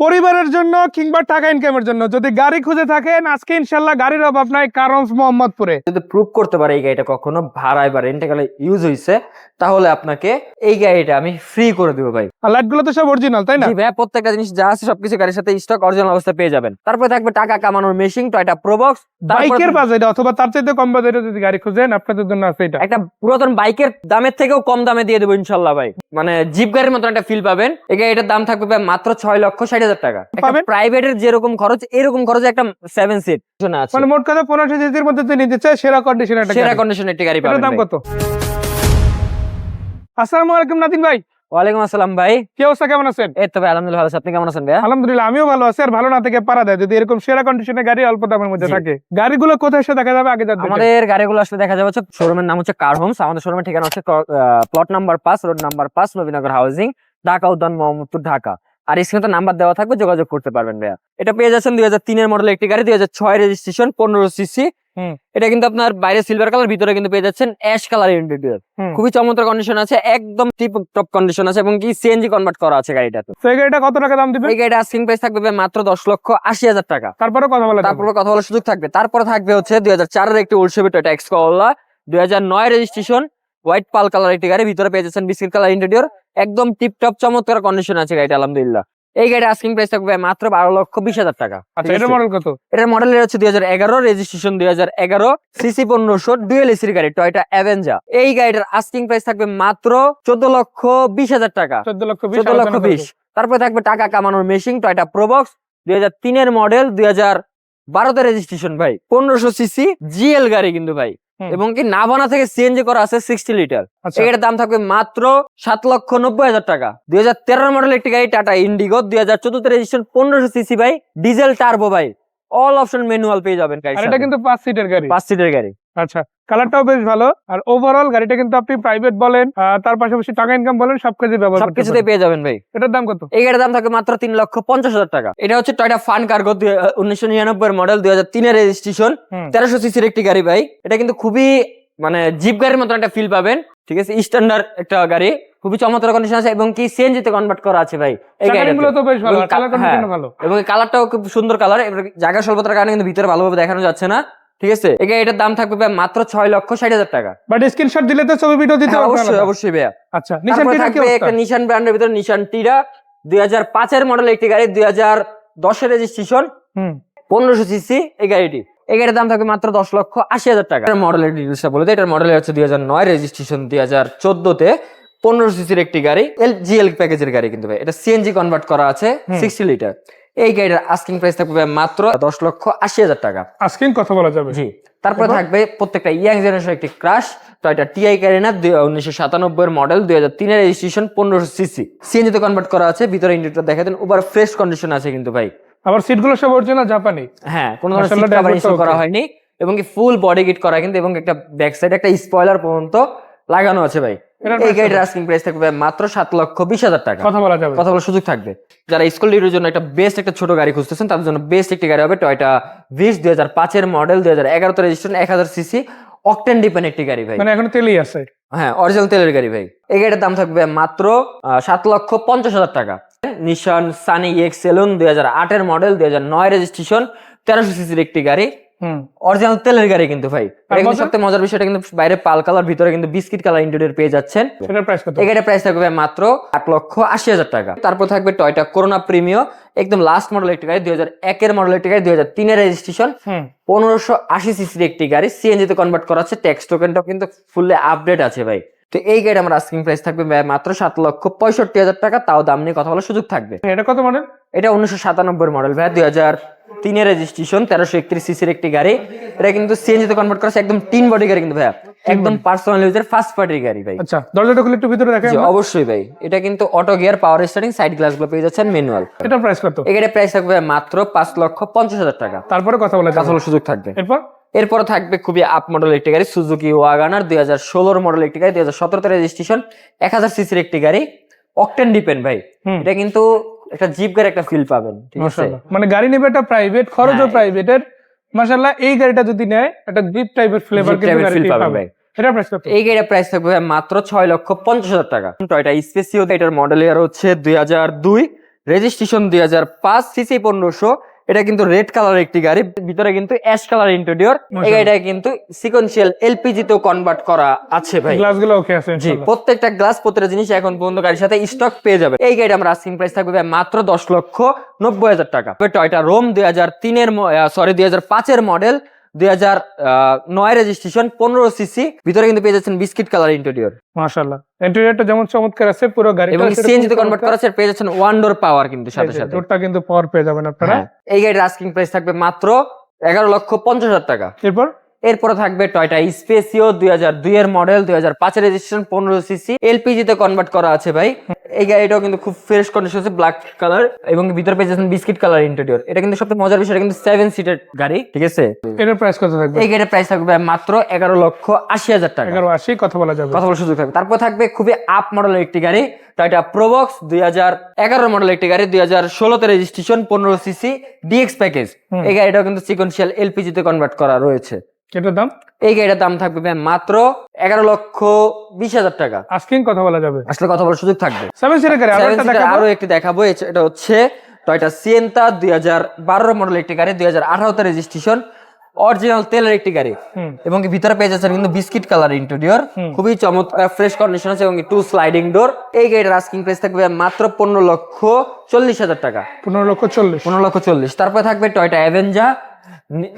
পরিবারের জন্য কিংবা টাকা ইনকামের জন্য যদি গাড়ি খুঁজে থাকেন আজকে ইনশাল্লাহ গাড়ির অভাব নাই কারন্স মোহাম্মদপুরে। যদি প্রুভ করতে পারে এই গাড়িটা কখনো ভাড়ায় বা রেন্টে গেলে ইউজ হয়েছে তাহলে আপনাকে এই গাড়িটা আমি ফ্রি করে দিব ভাই। আর লাইট গুলো তো সব অরিজিনাল তাই না? জি ভাই, প্রত্যেকটা জিনিস যা আছে সবকিছু গাড়ির সাথে স্টক অরিজিনাল অবস্থায় পেয়ে যাবেন। তারপরে থাকবে টাকা কামানোর মেশিন টয়োটা প্রোবক্স, বাইকের বাজেট অথবা তার চাইতে কম বাজেটে যদি গাড়ি খুঁজেন আপনাদের জন্য আছে এটা। একটা পুরাতন বাইকের দামের থেকেও কম দামে দিয়ে দেবো ইনশাল্লাহ ভাই। মানে জিপ গাড়ির মতন একটা ফিল পাবেন। এই গাড়িটার দাম থাকবে ভাই মাত্র 6,60,000 টাকা। পাবেন প্রাইভেটের যেরকম খরচ এরকম খরচে একটা 7 সিট আছে। মানে মোট কথা 15 সিসির মধ্যে তো নিতে চাই সেরা কন্ডিশনের একটা সেরা গাড়ি। কন্ডিশনের একটা গাড়ি এটার পাবেন দাম ভাই। কত? আসসালামু আলাইকুম নাদিম ভাই। ওয়ালাইকুম আসসালাম ভাই। কি অবস্থা, কেমন আছেন? এই তো ভাই আলহামদুলিল্লাহ ভালো আছি। আপনি কেমন আছেন ভাই? আলহামদুলিল্লাহ আমিও ভালো আছি। আর ভালো না থেকে পারা দেয় যদি এরকম সেরা কন্ডিশনের গাড়ি অল্প দামের মধ্যে জি। থাকে। গাড়িগুলো কোথায় এসে দেখা যাবে আগে জানতে চাই। আমাদের গাড়িগুলো আসলে দেখা যাবে শোরুমের নাম হচ্ছে কার হোমস। আমাদের শোরুমের ঠিকানা হচ্ছে plot number 5 road number 5 Nabinagar housing, Dhaka উদ্যান মোহাম্মদপুর, ঢাকা। আর স্ক্রিনে তো নাম্বার দেওয়া থাকবে, যোগাযোগ করতে পারবেন ভাইয়া। এটা পেয়ে যাচ্ছেন 2003 এর মডেল একটি গাড়ি, 2006 রেজিস্ট্রেশন, 15 সিসি। এটা কিন্তু আপনার বাইরে সিলভার কালার, ভিতরে কিন্তু পেয়ে যাচ্ছেন অ্যাশ কালার ইন্টেরিয়র। খুবই চমৎকার কন্ডিশন আছে, একদম টিপ টপ কন্ডিশন আছে এবং কি সিএনজি কনভার্ট করা আছে গাড়িটাতে। সেই গাড়িটা কত টাকা দাম দিবেন? এই গাড়িটা আস্কিং প্রাইস থাকবে ভাই মাত্র 10,80,000 টাকা। তারপরে কথা বলা যাবে। তারপরে কথা বলার সুযোগ থাকবে। তারপরে থাকবে হচ্ছে 2004 এর একটি ওল্ড শেপের Toyota X Corolla, 2009 registration, white পাল কালার একটি গাড়ি, ভিতরে পেয়ে যাচ্ছেন বিস্কিট কালার ইন্টেরিয়র, একদম টিপটপ চমৎকার কন্ডিশন আছে গাড়িটা আলহামদুলিল্লাহ। এই গাড়ির আস্কিং প্রাইস থাকবে মাত্র 12,20,000 টাকা। আচ্ছা, এটার মডেল কত? এটার মডেল হচ্ছে 2011, রেজিস্ট্রেশন 2011, সিসি 1500, ডুয়েল এসির গাড়ি টয়োটা অ্যাভেঞ্জার। এই গাড়িটার আস্কিং প্রাইস থাকবে মাত্র 14,20,000 টাকা। 14,20,000। তারপরে থাকবে টাকা কামানোর মেশিন টয়োটা প্রোবক্স, 2003 এর মডেল, 2012 রেজিস্ট্রেশন ভাই, 1500 সিসি জিএল গাড়ি কিন্তু ভাই। এবং কি নাভানা থেকে সিএনজি করা আছে 60 লিটার। এটার দাম থাকবে মাত্র 7,90,000 টাকা। 2013 মডেল একটি গাড়ি টাটা ইন্ডিগো, 2014 রেজিস্ট্রেশন, 1500 সিসি ভাই, ডিজেল টার্বো ভাই, অল অপশন ম্যানুয়াল পেয়ে যাবেন গাড়ি। আর এটা কিন্তু 5 সিটের গাড়ি। 5 সিটের গাড়ি। আচ্ছা, কালারটাও বেশ ভালো। আর ওভারঅল গাড়িটা কিন্তু আপনি প্রাইভেট বলেন তার পাশাপাশি টাকা ইনকাম বলেন সবকিছু ব্যবহার করতে সবকিছুতে পারেন। পেয়ে যাবেন ভাই। এটার দাম কত? এই গাড়ির দাম থাকবে মাত্র 3,50,000 টাকা। এটা হচ্ছে Toyota fun cargo, 1999 model, 2003 registration, 1300 সিসির একটি গাড়ি ভাই। এটা কিন্তু খুবই মানে জিপ গাড়ির মতো একটা ফিল পাবেন, ঠিক আছে, স্ট্যান্ডার্ড একটা গাড়ি, খুবই চমৎকার কন্ডিশন আছে এবং কি সিএনজি তে কনভার্ট করা আছে ভাই। এই গাড়িগুলো তো বেশ ভালো, কালার কন্ডিশন ভালো এবং কালারটাও খুব সুন্দর কালার। জায়গা স্বল্পতার কারণে কিন্তু ভিতরে ভালোভাবে দেখানো যাচ্ছে না, ঠিক আছে। এই গাড়িটার দাম থাকবে ভাই মাত্র 6,60,000 টাকা। বাট স্ক্রিনশট দিলে তো ছবি ভিডিও দিতে পারবেন। অবশ্যই অবশ্যই ভাইয়া। আচ্ছা, নিশান টিরা কি অবস্থা? একটা নিশান ব্র্যান্ডের ভিতরে নিশান টিরা, 2005 এর মডেল একটি গাড়ি, 2010 এর রেজিস্ট্রেশন, 1500 সিসি এই গাড়িটি। এই গাড়ির দাম থাকবে মাত্র 10,80,000 টাকা। মডেলের ডিটেইলসটা বলে দিই। এটার মডেল হচ্ছে 2009 রেজিস্ট্রেশন, 2014 তে, 1500 সিসির একটি গাড়ি, এলজিএল প্যাকেজের গাড়ি কিন্তু ভাই। এটা সিএনজি কনভার্ট করা আছে 60 লিটার। এই গাড়ির আস্কিং প্রাইস থাকবে মাত্র 10,80,000 টাকা। আস্কিং কথা বলা যাবে। জি। তারপরে থাকবে প্রত্যেকটা ইয়াং জেনারেশন একটি ক্রাশ টয়োটা টিআই ক্যারিনা, 1997 এর মডেল, 2003 এর রেজিস্ট্রেশন, 1500 সিসি, সিএনজি তে কনভার্ট করা আছে। ভিতরে ইন্টেরিয়রটা দেখে দেন, ওভার ফ্রেশ কন্ডিশন আছে কিন্তু ভাই। আবার সিটগুলো সব অরিজিনাল জাপানি। হ্যাঁ, কোনো ধরনের সিট কভার ইনস্টল করা হয়নি এবং কি ফুল বডি কিট করা কিন্তু, এবং একটা ব্যাক সাইডে একটা স্পয়লার পর্যন্ত লাগানো আছে ভাই। এই গাড়ির আস্কিং প্রাইস থাকবে মাত্র 7,20,000 টাকা। কথা বলা যাবে, কথা বলার সুযোগ থাকবে। যারা স্কুল ডিউটির জন্য একটা বেস্ট একটা ছোট গাড়ি খুঁজতেছেন তাদের জন্য বেস্ট একটি গাড়ি হবে টয়োটা ভিস, 2005 এর মডেল, 2011 তে রেজিস্ট্রেশন, 1000 সিসি, অকটেন ডিপেন্ড একটি গাড়ি ভাই। মানে এখন তেলই আছে। হ্যাঁ, অরিজিনাল তেলের গাড়ি ভাই। এই গাড়ির দাম থাকবে মাত্র 7,50,000 টাকা। নিশান সানি এক্স সেলুন, 2008 এর মডেল, 2009 রেজিস্ট্রেশন, 1300 সিসির একটি গাড়ি, অরিজিনাল তেলের গাড়ি কিন্তু ভাই। এটা কিন্তু সবথেকে মজার বিষয়টা কিন্তু বাইরে পাল কালার, ভিতরে কিন্তু বিস্কিট কালার ইন্টেরিয়র পেয়ে যাচ্ছেন। এটার প্রাইস কত? এই গাড়ির প্রাইস থাকবে মাত্র 8,80,000 টাকা। তারপর থাকবে টয়োটা করোনা প্রিমিও, একদম লাস্ট মডেল একটি গাড়ি, 2001 এর মডেল একটি গাড়ি, 2003 এর রেজিস্ট্রেশন, 1580 সিসির একটি গাড়ি, সিএনজি তে কনভার্ট করা আছে। ট্যাক্স টোকেনটাও কিন্তু ফুললি আপডেট আছে ভাই। তো এই গাড়ি আমার আস্কিং প্রাইস থাকবে মাত্র 7,65,000 টাকা। তাও দাম নিয়ে কথা বলার সুযোগ থাকবে। এটা কত মডেল? এটা 1997 মডেল ভাই, 2003 এর রেজিস্ট্রেশন, 1331 সিসির একটি গাড়ি। এটা কিন্তু সিএনজি তে কনভার্ট করা আছে, একদম টিন বডি গাড়ি কিন্তু ভাই, একদম পার্সোনাল ইউজের ফার্স্ট পার্টির গাড়ি ভাই। আচ্ছা, দরজাটা খুলে একটু ভিতরে দেখেন। অবশ্যই ভাই। এটা কিন্তু অটো গিয়ার, পাওয়ার স্টারিং, সাইড গ্লাস গুলো পেয়ে যাচ্ছেন ম্যানুয়াল। এটা প্রাইস কত? এই গাড়ির প্রাইস থাকবে মাত্র 5,50,000 টাকা। তারপরে কথা বলা যাবে, সুযোগ থাকবে। এরপর থাকবে খুবই আপ মডেল একটি গাড়ি, সুজুকি ওয়াগানার, 2016 মডেল একটি গাড়ি, 2017 তে রেজিস্ট্রেশন, 1000 সিসির একটি গাড়ি, অকটেন ডিপেন্ড ভাই। এটা কিন্তু একটা জিপ গাড়ি একটা ফিল পাবেন, ঠিক আছে। মানে গাড়ি নেবে একটা প্রাইভেট, খরচও প্রাইভেটের। মাশাআল্লাহ, এই গাড়িটা যদি নেয় একটা জিপ টাইপের ফ্লেভার কিন্তু গাড়ি পাবেন ভাই। এটা প্রাইস কত? এই গাড়ির প্রাইস থাকবে মাত্র 6,50,000 টাকা। টয়োটা স্পেসিও, এটার মডেল ইয়ার হচ্ছে 2002, রেজিস্ট্রেশন 2005, সিসি 1500। এটা কিন্তু রেড কালার একটি গাড়ি, ভিতরে কিন্তু অ্যাশ কালার ইন্টেরিয়র। এই গাড়িটা কিন্তু সিকোয়েন্সিয়াল এলপিজি তেও কনভার্ট করা আছে ভাই। গ্লাসগুলো ওকে আছে জি, প্রত্যেকটা গ্লাস প্রত্যেকটা জিনিস এখন পর্যন্ত গাড়ির সাথে স্টক পেয়ে যাবে। এই গাড়িটা আমরা আস্কিং প্রাইস থাকবে মাত্র 10,90,000 টাকা। টয়োটা রোম 2005 এর মডেল, 2009 রেজিস্ট্রেশন, 15 সিসি, ভিতরে কিন্তু পেয়ে যাচ্ছেন বিস্কিট কালার ইন্টেরিয়র। মাশাআল্লাহ, ইন্টেরিয়রটা যেমন চমৎকার আছে, পুরো গাড়িটা এবং সিএনজি তে কনভার্ট করা আছে, পেয়ে যাচ্ছেন ওয়ান ডোর পাওয়ার কিন্তু সাথে সাথে। ডোরটা কিন্তু পাওয়ার পেয়ে যাবেন আপনারা। এই গাড়ির আস্কিং প্রাইস থাকবে মাত্র 11,50,000 টাকা। এরপরে থাকবে টয়োটা স্পেসিও 2002 এর মডেল, 2005 এর রেজিস্ট্রেশন, 15 সিসি, এলপিজি তে কনভার্ট করা আছে ভাই। এই গাড়িটাও কিন্তু খুব ফ্রেশ কন্ডিশন আছে, ব্ল্যাক কালার এবং ভিতরে পেয়ে যাচ্ছেন বিস্কিট কালার ইন্টেরিয়র। এটা কিন্তু সবচেয়ে মজার বিষয়, এটা কিন্তু 7 সিটের গাড়ি, ঠিক আছে। এটার প্রাইস কত থাকবে? এই গাড়ির প্রাইস থাকবে মাত্র 11,80,000 টাকা। 11,80 কথা বলা যাবে, কথা বলার সুযোগ থাকবে। তারপর থাকবে খুবই আপ মডেলের একটি গাড়ি, টয়োটা প্রোবক্স 2011 মডেলের একটি গাড়ি, 2016 তে রেজিস্ট্রেশন, 15 সিসি, ডিএক্স প্যাকেজ। এই গাড়িটাও কিন্তু সিকোয়েন্সিয়াল এলপিজি তে কনভার্ট করা রয়েছে। এটার দাম? এই গাড়িটার দাম থাকবে মাত্র 11,20,000 টাকা। আস্কিং কথা বলা যাবে, আসলে কথা বলার সুযোগ থাকবে। 7 সিটের গাড়ি আরো একটি দেখাবো, এটা হচ্ছে টয়োটা সিয়েন্তা 2012 মডেলের একটি গাড়ি, 2018 তে রেজিস্ট্রেশন, অরিজিনাল তেলের একটি গাড়ি এবং ভিতরে পেয়ে যাচ্ছেন কিন্তু বিস্কিট কালার ইন্টেরিয়র, খুবই চমৎকার ফ্রেশ কন্ডিশন আছে এবং 2 স্লাইডিং ডোর। এই গাড়ির আস্কিং প্রাইস থাকবে মাত্র 15,40,000 টাকা। 15,40,000। তারপরে থাকবে টয়োটা অ্যাভেঞ্জা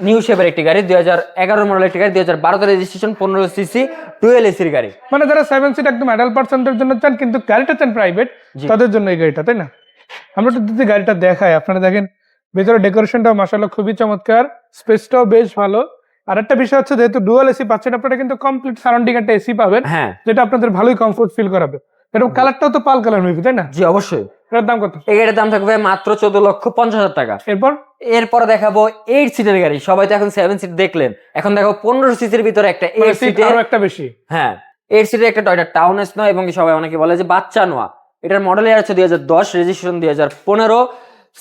নিউ শেপের একটি গাড়ি, 2011 মডেলের একটি গাড়ি, 2012 তে রেজিস্ট্রেশন, 15 সিসি, ডুয়েল এসির গাড়ি। মানে যারা 7 সিট একদম অ্যাডাল্ট পার্সনদের জন্য চান কিন্তু গাড়িটা চান প্রাইভেট, তাদের জন্য এই গাড়িটা, তাই না? আমরা যদি গাড়িটা দেখাই, আপনারা দেখেন ভিতরে ডেকোরেশনটাও মাশাআল্লাহ খুবই চমৎকার, স্পেসটাও বেশ ভালো। আর একটা বিষয় হচ্ছে, যেহেতু ডুয়াল এসি পাচ্ছেন আপনারা, কিন্তু কমপ্লিট সারাউন্ডিং একটা এসি পাবেন, যেটা আপনাদের ভালোই কমফোর্ট ফিল করাবে। এরকম কালারটাও তো পাল কালার মেবি, তাই না? জি অবশ্যই। এটার দাম কত? এই গাড়ির দাম থাকবে মাত্র 14,50,000 টাকা। এরপর দেখাবো 8 সিটের গাড়ি। সবাই তো এখন 7 সিট দেখলেন, এখন দেখো 15 সিসির ভিতরে একটা 8 সিটের, আরো একটা বেশি। হ্যাঁ, 8 সিটের একটা টয়োটা টাউন এস নয়, এবং সবাই অনেকে বলে যে বাচ্চা নোয়া। এটার মডেল ইয়ার হচ্ছে 2010, রেজিস্ট্রেশন 2015,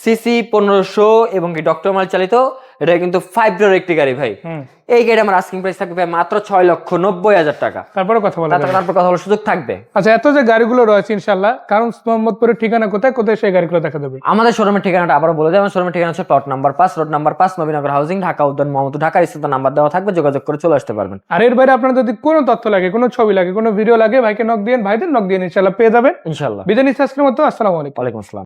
সিসি 1500 এবং কি ডক্টর মাল চালিত। এটা কিন্তু 5 ডোর একটি গাড়ি ভাই। এই গাড়ি আমার আস্কিং প্রাইস থাকবে মাত্র 6,90,000 টাকা। তারপরে কথা বলার সুযোগ থাকবে। আচ্ছা, এত যে গাড়িগুলো রয়েছে ইনশাআল্লাহ, কারণ মোহাম্মদপুরের ঠিকানা কোথায় কোথায় সেই গাড়িগুলো দেখা যাবে? আমাদের শোরুমের ঠিকানাটা আবার বলে দেয়। আমার শোরুমের ঠিকানা হচ্ছে plot number 5, road number 5, Nabinagar housing, Dhaka উদ্যান মোহাম্মদপুর, ঢাকার স্থানীয় নাম্বার দেওয়া থাকবে, যোগাযোগ করে চলে আসতে পারবেন। আর এর বাইরে আপনার যদি কোনো তথ্য লাগে, কোনো ছবি লাগে, কোনো ভিডিও লাগে, ভাইকে নক দিন, ভাইদের নক দিন, ইনশাআল্লাহ পেয়ে যাবেন ইনশাআল্লাহ। বিদায় নিচ্ছি আজকের মতো। আসসালামু আলাইকুম। ওয়ালাইকুম আসসালাম।